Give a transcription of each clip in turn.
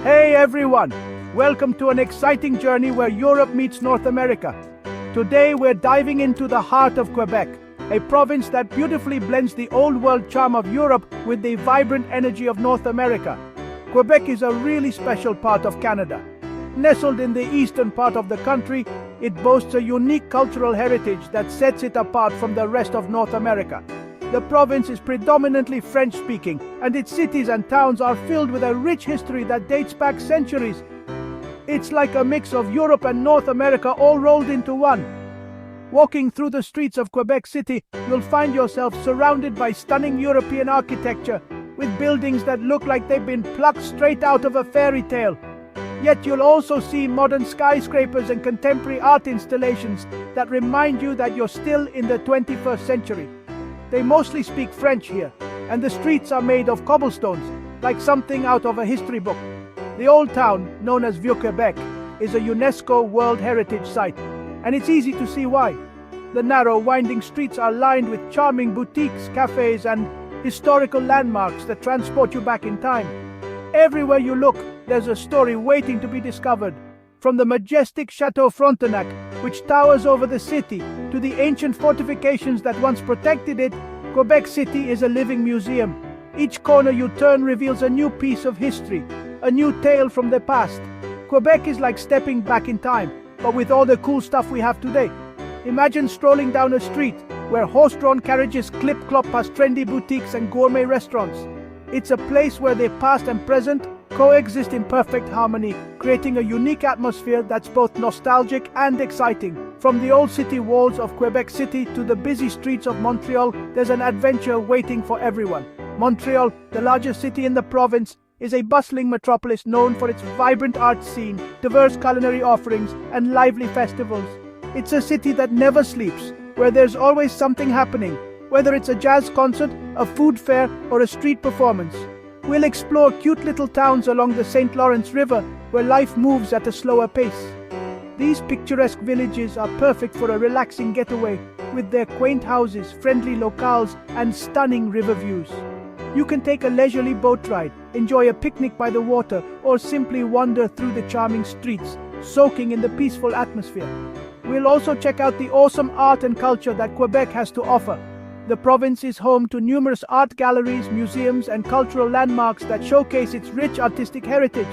Hey everyone! Welcome to an exciting journey where Europe meets North America. Today we're diving into the heart of Quebec, a province that beautifully blends the old world charm of Europe with the vibrant energy of North America. Quebec is a really special part of Canada. Nestled in the eastern part of the country, it boasts a unique cultural heritage that sets it apart from the rest of North America. The province is predominantly French-speaking, and its cities and towns are filled with a rich history that dates back centuries. It's like a mix of Europe and North America all rolled into one. Walking through the streets of Quebec City, you'll find yourself surrounded by stunning European architecture, with buildings that look like they've been plucked straight out of a fairy tale. Yet you'll also see modern skyscrapers and contemporary art installations that remind you that you're still in the 21st century. They mostly speak French here, and the streets are made of cobblestones, like something out of a history book. The old town, known as Vieux-Québec, is a UNESCO World Heritage Site, and it's easy to see why. The narrow, winding streets are lined with charming boutiques, cafes, and historical landmarks that transport you back in time. Everywhere you look, there's a story waiting to be discovered. From the majestic Chateau Frontenac, which towers over the city, to the ancient fortifications that once protected it, Quebec City is a living museum. Each corner you turn reveals a new piece of history, a new tale from the past. Quebec is like stepping back in time, but with all the cool stuff we have today. Imagine strolling down a street where horse-drawn carriages clip-clop past trendy boutiques and gourmet restaurants. It's a place where the past and present coexist in perfect harmony, creating a unique atmosphere that's both nostalgic and exciting. From the old city walls of Quebec City to the busy streets of Montreal, there's an adventure waiting for everyone. Montreal, the largest city in the province, is a bustling metropolis known for its vibrant art scene, diverse culinary offerings, and lively festivals. It's a city that never sleeps, where there's always something happening, whether it's a jazz concert, a food fair, or a street performance. We'll explore cute little towns along the St. Lawrence River, where life moves at a slower pace. These picturesque villages are perfect for a relaxing getaway, with their quaint houses, friendly locales, and stunning river views. You can take a leisurely boat ride, enjoy a picnic by the water, or simply wander through the charming streets, soaking in the peaceful atmosphere. We'll also check out the awesome art and culture that Quebec has to offer. The province is home to numerous art galleries, museums, and cultural landmarks that showcase its rich artistic heritage.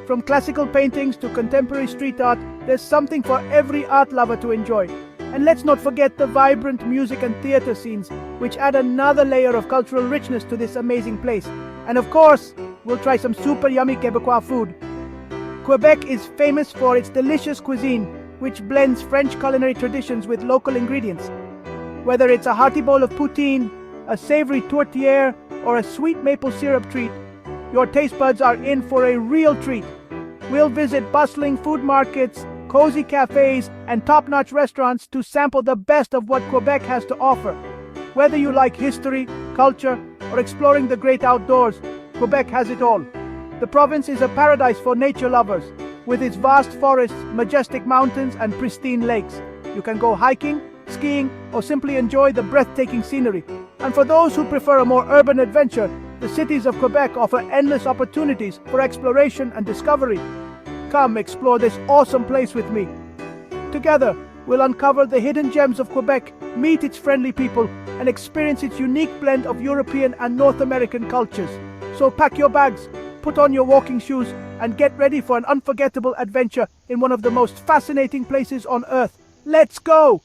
From classical paintings to contemporary street art, there's something for every art lover to enjoy. And let's not forget the vibrant music and theater scenes, which add another layer of cultural richness to this amazing place. And of course, we'll try some super yummy Quebecois food. Quebec is famous for its delicious cuisine, which blends French culinary traditions with local ingredients. Whether it's a hearty bowl of poutine, a savory tourtière, or a sweet maple syrup treat, your taste buds are in for a real treat. We'll visit bustling food markets, cozy cafes, and top-notch restaurants to sample the best of what Quebec has to offer. Whether you like history, culture, or exploring the great outdoors, Quebec has it all. The province is a paradise for nature lovers. With its vast forests, majestic mountains, and pristine lakes, you can go hiking, skiing, or simply enjoy the breathtaking scenery. And for those who prefer a more urban adventure, the cities of Quebec offer endless opportunities for exploration and discovery. Come explore this awesome place with me. Together, we'll uncover the hidden gems of Quebec, meet its friendly people, and experience its unique blend of European and North American cultures. So pack your bags, put on your walking shoes, and get ready for an unforgettable adventure in one of the most fascinating places on Earth. Let's go!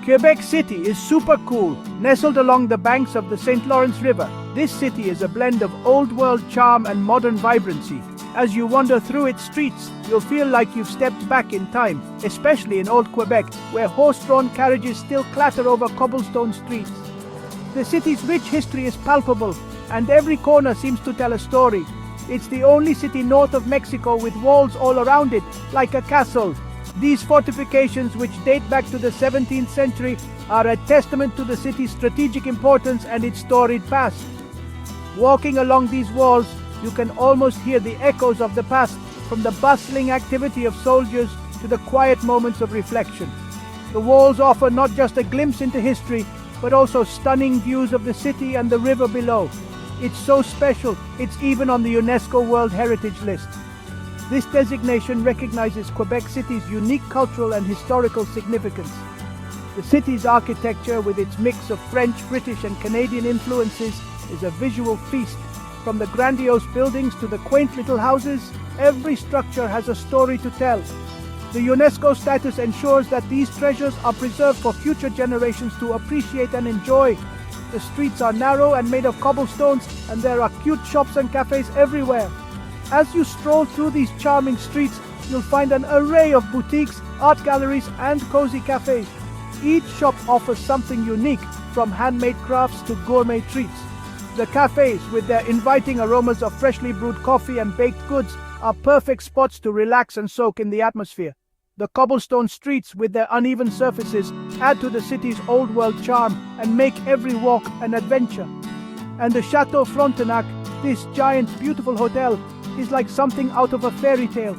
Quebec City is super cool. Nestled along the banks of the St. Lawrence River, this city is a blend of old-world charm and modern vibrancy. As you wander through its streets, you'll feel like you've stepped back in time, especially in old Quebec, where horse-drawn carriages still clatter over cobblestone streets. The city's rich history is palpable, and every corner seems to tell a story. It's the only city north of Mexico with walls all around it, like a castle. These fortifications, which date back to the 17th century, are a testament to the city's strategic importance and its storied past. Walking along these walls, you can almost hear the echoes of the past, from the bustling activity of soldiers to the quiet moments of reflection. The walls offer not just a glimpse into history, but also stunning views of the city and the river below. It's so special, it's even on the UNESCO World Heritage List. This designation recognizes Quebec City's unique cultural and historical significance. The city's architecture, with its mix of French, British, and Canadian influences, is a visual feast. From the grandiose buildings to the quaint little houses, every structure has a story to tell. The UNESCO status ensures that these treasures are preserved for future generations to appreciate and enjoy. The streets are narrow and made of cobblestones, and there are cute shops and cafes everywhere. As you stroll through these charming streets, you'll find an array of boutiques, art galleries, and cozy cafes. Each shop offers something unique, from handmade crafts to gourmet treats. The cafes, with their inviting aromas of freshly brewed coffee and baked goods, are perfect spots to relax and soak in the atmosphere. The cobblestone streets, with their uneven surfaces, add to the city's old-world charm and make every walk an adventure. And the Chateau Frontenac, this giant, beautiful hotel, is like something out of a fairy tale.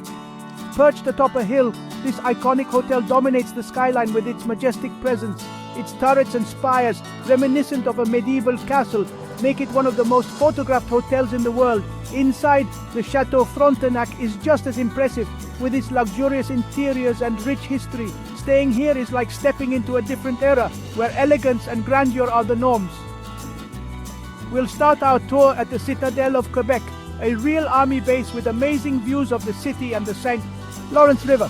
Perched atop a hill, this iconic hotel dominates the skyline with its majestic presence. Its turrets and spires, reminiscent of a medieval castle, make it one of the most photographed hotels in the world. Inside, the Chateau Frontenac is just as impressive, with its luxurious interiors and rich history. Staying here is like stepping into a different era, where elegance and grandeur are the norms. We'll start our tour at the Citadel of Quebec, a real army base with amazing views of the city and the St. Lawrence River.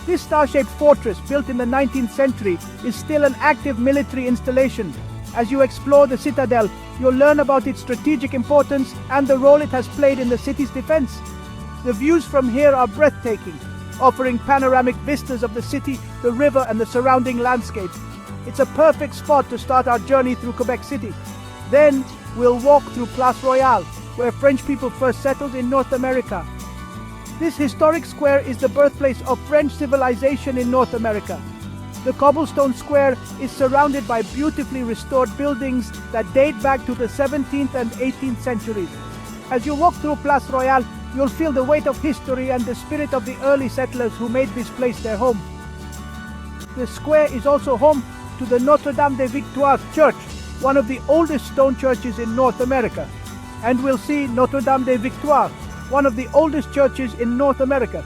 This star-shaped fortress, built in the 19th century, is still an active military installation. As you explore the citadel, you'll learn about its strategic importance and the role it has played in the city's defense. The views from here are breathtaking, offering panoramic vistas of the city, the river, and the surrounding landscape. It's a perfect spot to start our journey through Quebec City. Then, we'll walk through Place Royale, where French people first settled in North America. This historic square is the birthplace of French civilization in North America. The cobblestone square is surrounded by beautifully restored buildings that date back to the 17th and 18th centuries. As you walk through Place Royale, you'll feel the weight of history and the spirit of the early settlers who made this place their home. The square is also home to the Notre-Dame des Victoires Church, one of the oldest stone churches in North America. And we'll see Notre-Dame des Victoires, one of the oldest churches in North America.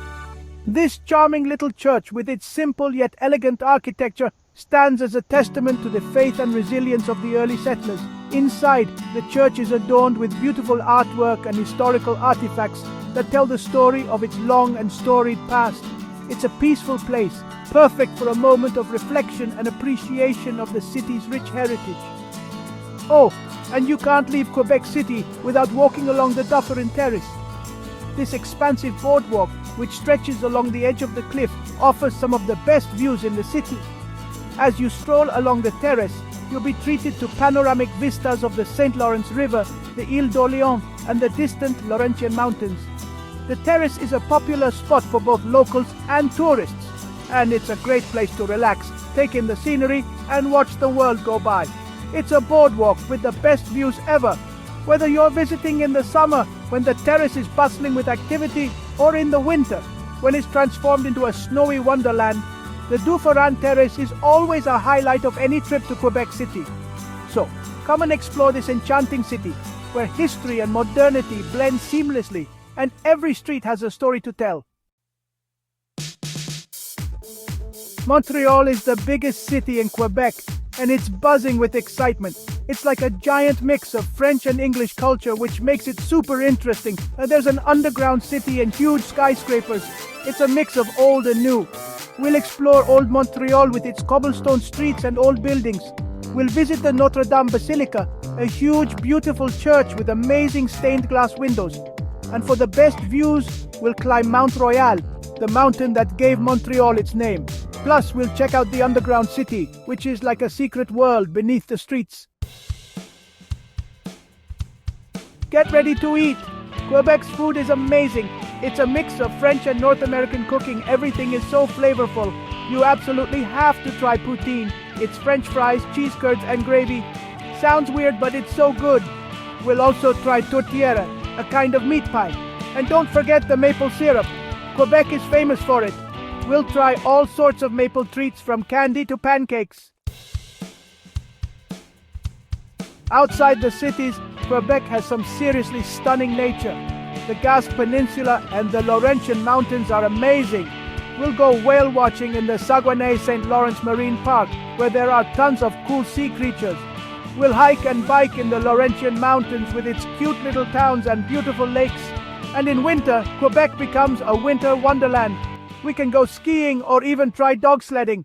This charming little church, with its simple yet elegant architecture, stands as a testament to the faith and resilience of the early settlers. Inside, the church is adorned with beautiful artwork and historical artifacts that tell the story of its long and storied past. It's a peaceful place, perfect for a moment of reflection and appreciation of the city's rich heritage. Oh, and you can't leave Quebec City without walking along the Dufferin Terrace. This expansive boardwalk, which stretches along the edge of the cliff, offers some of the best views in the city. As you stroll along the terrace, you'll be treated to panoramic vistas of the St. Lawrence River, the Ile d'Orléans, and the distant Laurentian Mountains. The terrace is a popular spot for both locals and tourists, and it's a great place to relax, take in the scenery, and watch the world go by. It's a boardwalk with the best views ever. Whether you're visiting in the summer, when the terrace is bustling with activity, or in the winter, when it's transformed into a snowy wonderland, the Dufferin Terrace is always a highlight of any trip to Quebec City. So, come and explore this enchanting city, where history and modernity blend seamlessly, and every street has a story to tell. Montreal is the biggest city in Quebec, and it's buzzing with excitement. It's like a giant mix of French and English culture, which makes it super interesting. There's an underground city and huge skyscrapers. It's a mix of old and new. We'll explore Old Montreal with its cobblestone streets and old buildings. We'll visit the Notre Dame Basilica, a huge, beautiful church with amazing stained glass windows. And for the best views, we'll climb Mount Royal, the mountain that gave Montreal its name. Plus, we'll check out the underground city, which is like a secret world beneath the streets. Get ready to eat! Quebec's food is amazing. It's a mix of French and North American cooking. Everything is so flavorful. You absolutely have to try poutine. It's French fries, cheese curds, and gravy. Sounds weird, but it's so good. We'll also try tourtière, a kind of meat pie. And don't forget the maple syrup. Quebec is famous for it. We'll try all sorts of maple treats, from candy to pancakes. Outside the cities, Quebec has some seriously stunning nature. The Gaspe Peninsula and the Laurentian Mountains are amazing. We'll go whale watching in the Saguenay-St. Lawrence Marine Park, where there are tons of cool sea creatures. We'll hike and bike in the Laurentian Mountains with its cute little towns and beautiful lakes. And in winter, Quebec becomes a winter wonderland. We can go skiing or even try dog sledding.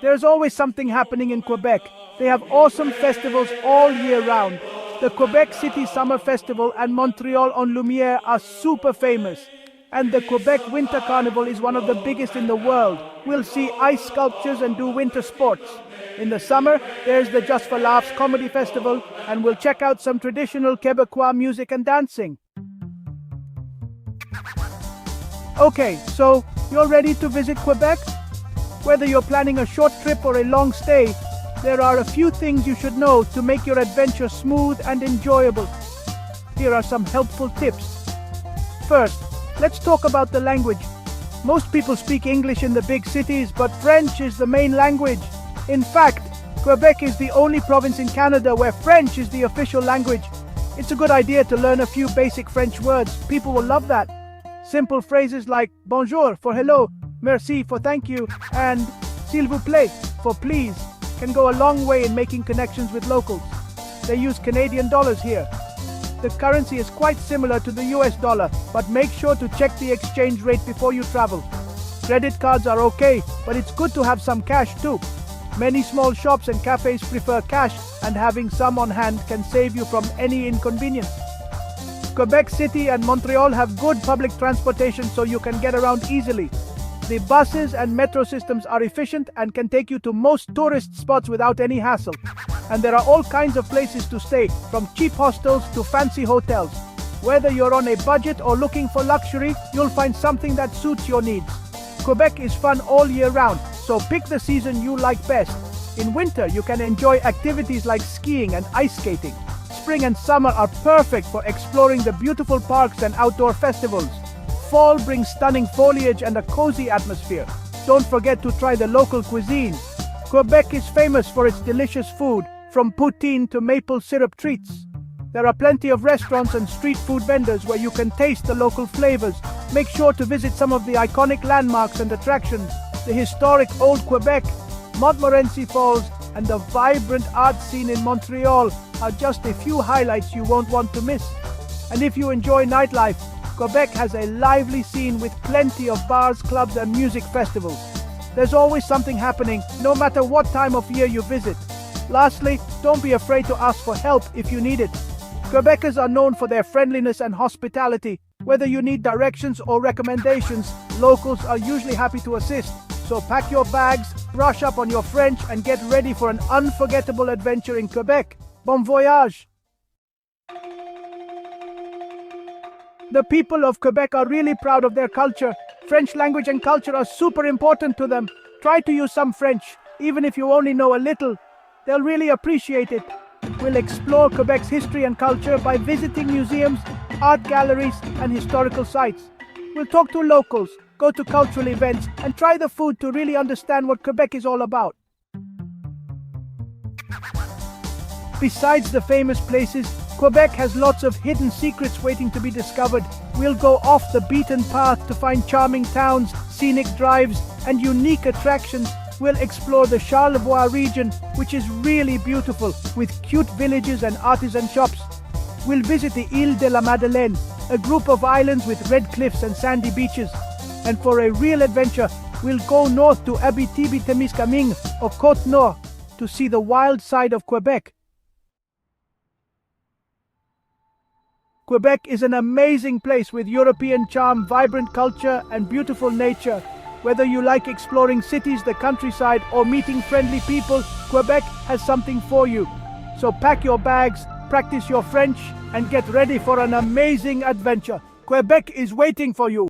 There's always something happening in Quebec. They have awesome festivals all year round. The Quebec City Summer Festival and Montreal en Lumière are super famous. And the Quebec Winter Carnival is one of the biggest in the world. We'll see ice sculptures and do winter sports. In the summer, there's the Just for Laughs Comedy Festival, and we'll check out some traditional Quebecois music and dancing. Okay, so you're ready to visit Quebec? Whether you're planning a short trip or a long stay, there are a few things you should know to make your adventure smooth and enjoyable. Here are some helpful tips. First, let's talk about the language. Most people speak English in the big cities, but French is the main language. In fact, Quebec is the only province in Canada where French is the official language. It's a good idea to learn a few basic French words. People will love that. Simple phrases like bonjour for hello, merci for thank you, and s'il vous plaît for please can go a long way in making connections with locals. They use Canadian dollars here. The currency is quite similar to the US dollar, but make sure to check the exchange rate before you travel. Credit cards are okay, but it's good to have some cash too. Many small shops and cafes prefer cash, and having some on hand can save you from any inconvenience. Quebec City and Montreal have good public transportation, so you can get around easily. The buses and metro systems are efficient and can take you to most tourist spots without any hassle. And there are all kinds of places to stay, from cheap hostels to fancy hotels. Whether you're on a budget or looking for luxury, you'll find something that suits your needs. Quebec is fun all year round, so pick the season you like best. In winter, you can enjoy activities like skiing and ice skating. Spring and summer are perfect for exploring the beautiful parks and outdoor festivals. Fall brings stunning foliage and a cozy atmosphere. Don't forget to try the local cuisine. Quebec is famous for its delicious food, from poutine to maple syrup treats. There are plenty of restaurants and street food vendors where you can taste the local flavors. Make sure to visit some of the iconic landmarks and attractions. The historic Old Quebec, Montmorency Falls, and the vibrant art scene in Montreal are just a few highlights you won't want to miss. And if you enjoy nightlife, Quebec has a lively scene with plenty of bars, clubs, and music festivals. There's always something happening, no matter what time of year you visit. Lastly, don't be afraid to ask for help if you need it. Quebecers are known for their friendliness and hospitality. Whether you need directions or recommendations, locals are usually happy to assist. So pack your bags, brush up on your French, and get ready for an unforgettable adventure in Quebec. Bon voyage! The people of Quebec are really proud of their culture. French language and culture are super important to them. Try to use some French, even if you only know a little. They'll really appreciate it. We'll explore Quebec's history and culture by visiting museums, art galleries, and historical sites. We'll talk to locals, go to cultural events, and try the food to really understand what Quebec is all about. Besides the famous places, Quebec has lots of hidden secrets waiting to be discovered. We'll go off the beaten path to find charming towns, scenic drives, and unique attractions. We'll explore the Charlevoix region, which is really beautiful, with cute villages and artisan shops. We'll visit the Île de la Madeleine, a group of islands with red cliffs and sandy beaches. And for a real adventure, we'll go north to Abitibi-Témiscamingue or Côte-Nord to see the wild side of Quebec. Quebec is an amazing place with European charm, vibrant culture, and beautiful nature. Whether you like exploring cities, the countryside, or meeting friendly people, Quebec has something for you. So pack your bags, practice your French, and get ready for an amazing adventure. Quebec is waiting for you.